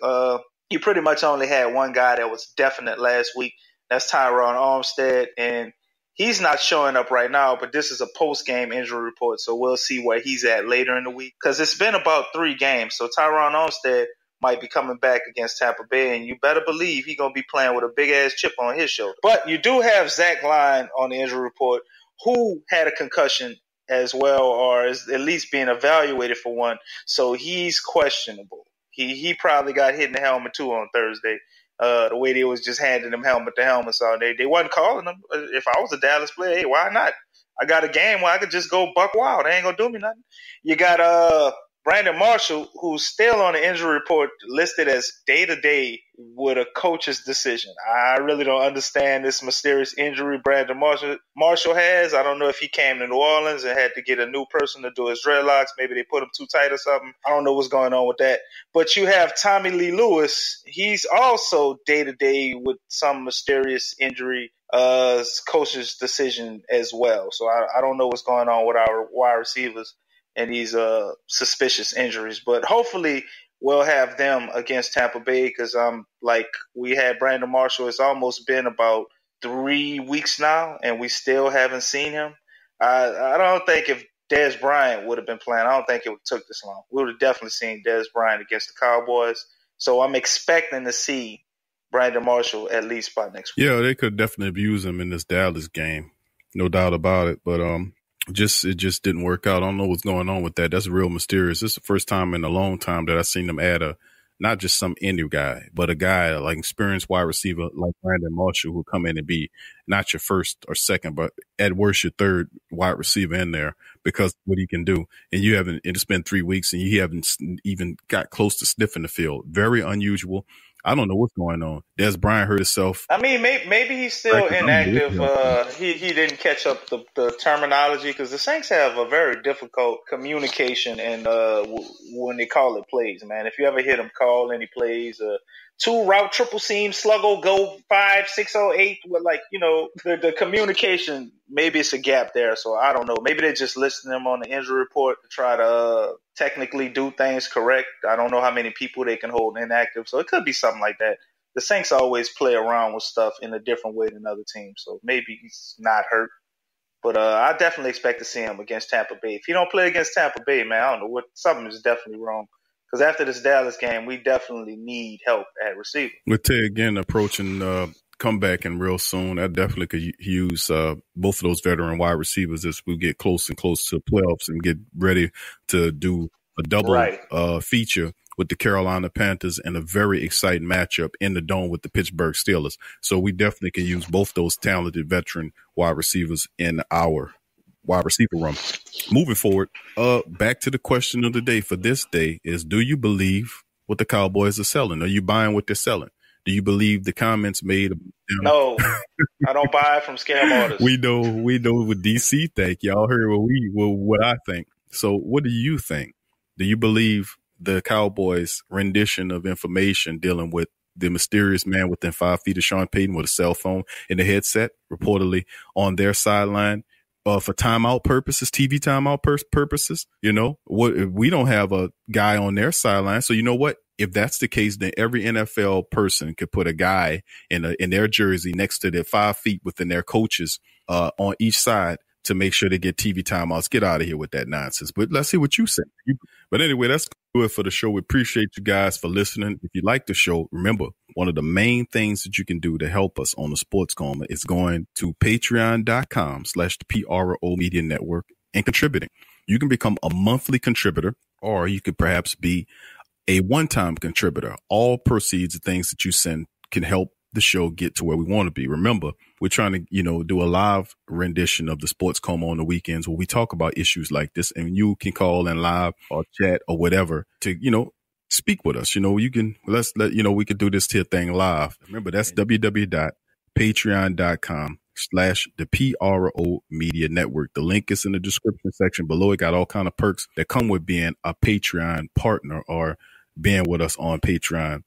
you pretty much only had one guy that was definite last week. That's Tyron Armstead, and he's not showing up right now, but this is a post-game injury report, so we'll see where he's at later in the week. Because it's been about 3 games, so Tyron Armstead might be coming back against Tampa Bay, and you better believe he's going to be playing with a big-ass chip on his shoulder. But you do have Zach Line on the injury report, who had a concussion as well, or is at least being evaluated for one, so he's questionable. He probably got hit in the helmet, too, on Thursday. The way they was just handing them helmet to helmets all day. They wasn't calling them. If I was a Dallas player, hey, why not? I got a game where I could just go buck wild. They ain't going to do me nothing. You got Brandon Marshall, who's still on the injury report, listed as day-to-day with a coach's decision. I really don't understand this mysterious injury Brandon Marshall has. I don't know if he came to New Orleans and had to get a new person to do his dreadlocks. Maybe they put him too tight or something. I don't know what's going on with that. But you have Tommy Lee Lewis. He's also day-to-day with some mysterious injury, coach's decision as well. So I don't know what's going on with our wide receivers and these suspicious injuries. But hopefully we'll have them against Tampa Bay because we had Brandon Marshall. It's almost been about 3 weeks now, and we still haven't seen him. I don't think if Dez Bryant would have been playing, I don't think it took this long. We would have definitely seen Dez Bryant against the Cowboys. So I'm expecting to see Brandon Marshall at least by next week. Yeah, they could definitely abuse him in this Dallas game. No doubt about it. But it just didn't work out. I don't know what's going on with that. That's real mysterious. This is the first time in a long time that I've seen them add not just some indie guy, but a guy like experienced wide receiver like Brandon Marshall who come in and be not your first or second, but at worst your third wide receiver in there because of what he can do. And it's been 3 weeks and you haven't even got close to sniffing the field. Very unusual. I don't know what's going on. Des Bryant hurt himself. I mean, maybe he's still inactive. He didn't catch up the terminology because the Saints have a very difficult communication and when they call it plays, man. If you ever hear them call any plays, 2 route triple seam sluggo go 5 608 with the communication. Maybe it's a gap there, so I don't know. Maybe they're just listing them on the injury report to try to technically do things correct. I don't know how many people they can hold inactive, so it could be something like that. The Saints always play around with stuff in a different way than other teams, so maybe he's not hurt. But I definitely expect to see him against Tampa Bay. If he don't play against Tampa Bay, man, I don't know something is definitely wrong. Because after this Dallas game, we definitely need help at receiver. With Ted again approaching comeback and real soon, I definitely could use both of those veteran wide receivers as we get close and close to playoffs and get ready to do a double feature with the Carolina Panthers and a very exciting matchup in the Dome with the Pittsburgh Steelers. So we definitely can use both those talented veteran wide receivers in our wide receiver room. Moving forward, back to the question of the day for this day is, do you believe what the Cowboys are selling? Are you buying what they're selling? Do you believe the comments made? No, I don't buy it from scam artists. We know what DC think. Y'all heard what I think. So what do you think? Do you believe the Cowboys' rendition of information dealing with the mysterious man within 5 feet of Sean Payton with a cell phone in the headset, reportedly on their sideline for timeout purposes, TV timeout purposes? We don't have a guy on their sideline. So you know what? If that's the case, then every NFL person could put a guy in their jersey next to their 5 feet within their coaches on each side to make sure they get TV timeouts. Get out of here with that nonsense. But let's see what you say. But anyway, that's good for the show. We appreciate you guys for listening. If you like the show, remember, one of the main things that you can do to help us on the Sports Coma is going to patreon.com/the Media Network and contributing. You can become a monthly contributor, or you could perhaps be a one-time contributor. All proceeds of things that you send can help the show get to where we want to be. Remember, we're trying to, do a live rendition of the Sports Coma on the weekends where we talk about issues like this, and you can call in live or chat or whatever to, speak with us. We could do this here thing live. Remember, that's www.patreon.com/the Media Network. The link is in the description section below. It got all kind of perks that come with being a Patreon partner or being with us on Patreon.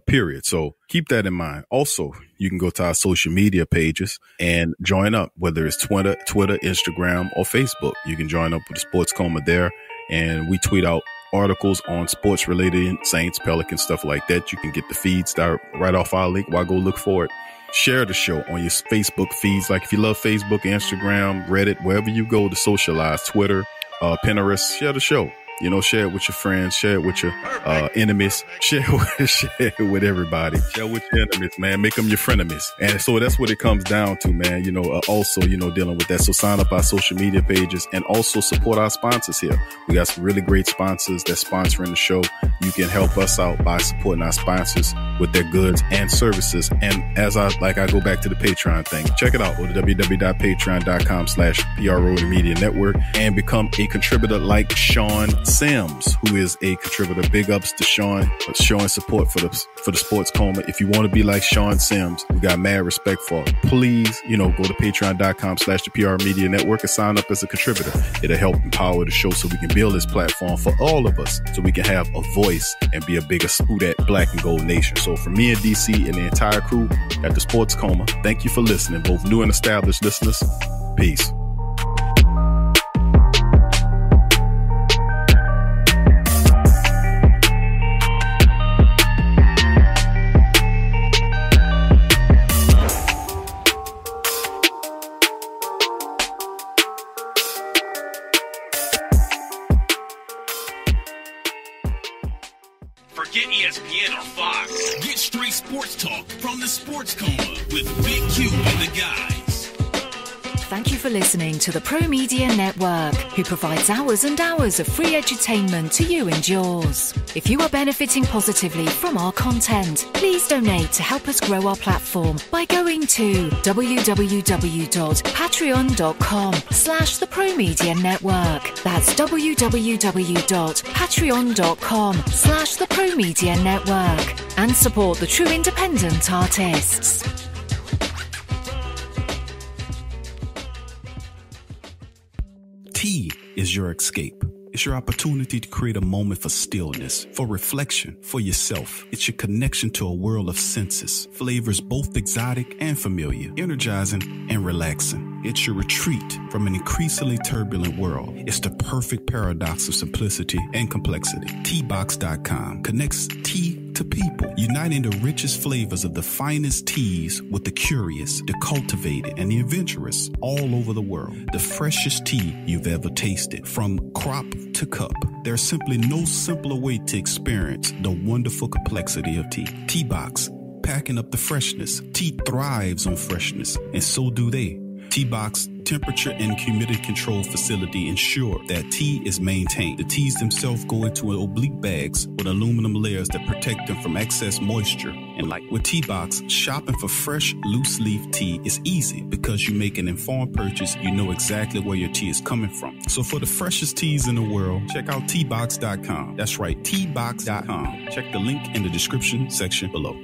Period. So keep that in mind. Also, you can go to our social media pages and join up, whether it's Twitter, Instagram, or Facebook. You can join up with the Sports Coma there, and we tweet out articles on sports related, Saints, Pelicans, stuff like that. You can get the feeds right off our link. Why go look for it? Share the show on your Facebook feeds. Like if you love Facebook, Instagram, Reddit, wherever you go to socialize, Twitter, Pinterest, share the show. You know, share it with your friends, share it with your enemies, share it with everybody, share it with your enemies, man. Make them your frenemies. And so that's what it comes down to, man. You know, also, you know, dealing with that. So sign up our social media pages and also support our sponsors here. We got some really great sponsors that's sponsoring the show. You can help us out by supporting our sponsors with their goods and services. And as I go back to the Patreon thing, check it out. Go to www.patreon.com/PRO Media Network and become a contributor like Sean Sims, who is a contributor. Big ups to Sean for showing support for the Sports Coma. If you want to be like Sean Sims, we got mad respect for it. Please, you know, go to patreon.com/the PR Media Network and sign up as a contributor. It'll help empower the show so we can build this platform for all of us so we can have a voice and be a bigger Spoodat Black and Gold Nation. So for me and DC and the entire crew at the Sports Coma, thank you for listening, both new and established listeners. Peace. Forget ESPN or Fox. Get straight sports talk from the Sports Coma with Big Q and the guys. Thank you for listening to the Pro Media Network, who provides hours and hours of free edutainment to you and yours. If you are benefiting positively from our content, please donate to help us grow our platform by going to www.patreon.com/the Pro Media Network. That's www.patreon.com/the Pro Media Network, and support the true independent artists. Tea is your escape. It's your opportunity to create a moment for stillness, for reflection, for yourself. It's your connection to a world of senses, flavors both exotic and familiar, energizing and relaxing. It's your retreat from an increasingly turbulent world. It's the perfect paradox of simplicity and complexity. Teabox.com connects tea to people, uniting the richest flavors of the finest teas with the curious, the cultivated, and the adventurous all over the world. The freshest tea you've ever tasted, from crop to cup. There's simply no simpler way to experience the wonderful complexity of tea. Teabox, packing up the freshness. Tea thrives on freshness, and so do they. Teabox temperature and humidity control facility ensure that tea is maintained. The teas themselves go into oblique bags with aluminum layers that protect them from excess moisture. And like with Teabox, shopping for fresh, loose leaf tea is easy because you make an informed purchase. You know exactly where your tea is coming from. So for the freshest teas in the world, check out Teabox.com. That's right, Teabox.com. Check the link in the description section below.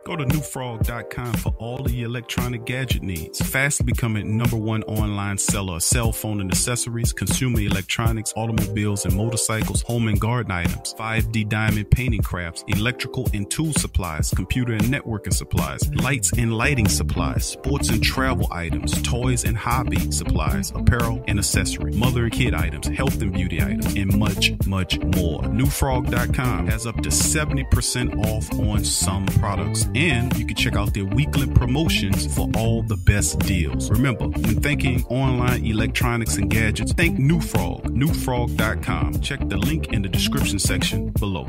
Go to newfrog.com for all of your electronic gadget needs. Fast becoming #1 online seller of cell phone and accessories, consumer electronics, automobiles and motorcycles, home and garden items, 5D diamond painting crafts, electrical and tool supplies, computer and networking supplies, lights and lighting supplies, sports and travel items, toys and hobby supplies, apparel and accessory, mother and kid items, health and beauty items, and much, much more. Newfrog.com has up to 70% off on some products. And you can check out their weekly promotions for all the best deals. Remember, when thinking online electronics and gadgets, think New Frog. Newfrog.com. Check the link in the description section below.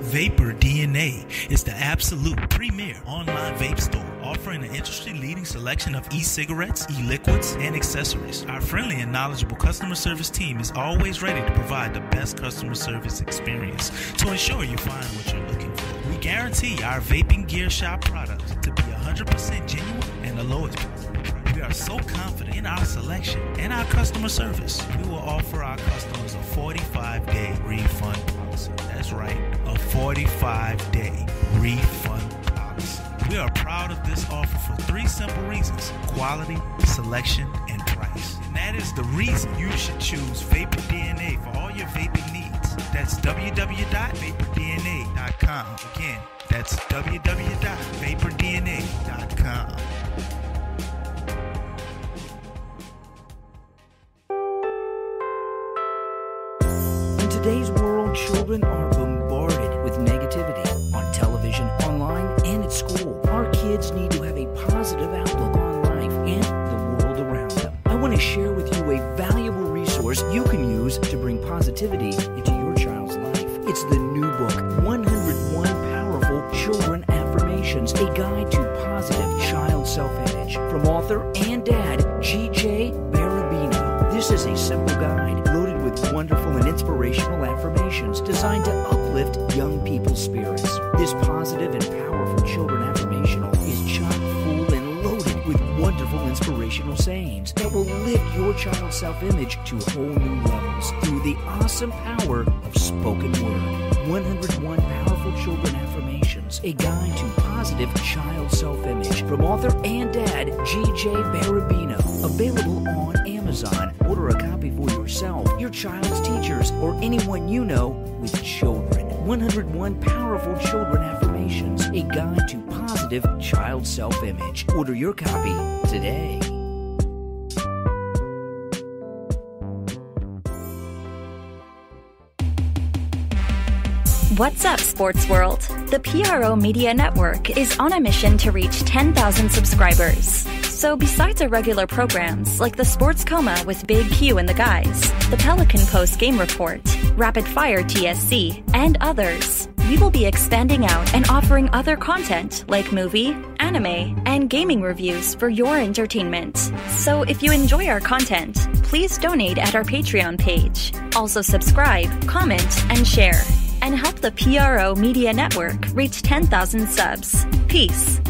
Vapor DNA is the absolute premier online vape store, offering an industry-leading selection of e-cigarettes, e-liquids, and accessories. Our friendly and knowledgeable customer service team is always ready to provide the best customer service experience to ensure you find what you're looking for. We guarantee our vaping gear shop products to be 100% genuine and the lowest price. We are so confident in our selection and our customer service. We will offer our customers a 45-day refund policy. That's right, a 45-day refund policy. We are proud of this offer for 3 simple reasons: quality, selection, and price. And that is the reason you should choose Vapor DNA for all your vaping needs. That's www.vapordna.com. Again, that's www.vapordna.com. children are bombarded with negativity on television, online, and at school. Our kids need to have a positive outlook on life and the world around them. I want to share with you a valuable resource you can use to bring positivity into your child's life. It's the new book, 101 Powerful Children Affirmations, a guide to positive child self-image, from author and dad, G.J. Barabino. This is a simple guide loaded with wonderful and inspirational affirmations designed to uplift young people's spirits. This positive and powerful children affirmational is chock full and loaded with wonderful inspirational sayings that will lift your child's self-image to whole new levels through the awesome power of spoken word. 101 Powerful Children Affirmations, a guide to positive child self-image, from author and dad, G.J. Barabino. Available on Amazon. Order a copy for yourself, your child's teachers, or anyone you know with children. 101 Powerful Children Affirmations, a guide to positive child self-image. Order your copy today. What's up, sports world? The PRO Media Network is on a mission to reach 10,000 subscribers. So besides our regular programs like the Sports Coma with Big Q and the guys, the Pelican Post Game Report, Rapid Fire TSC, and others, we will be expanding out and offering other content like movie, anime, and gaming reviews for your entertainment. So if you enjoy our content, please donate at our Patreon page. Also subscribe, comment, and share, and help the PRO Media Network reach 10,000 subs. Peace.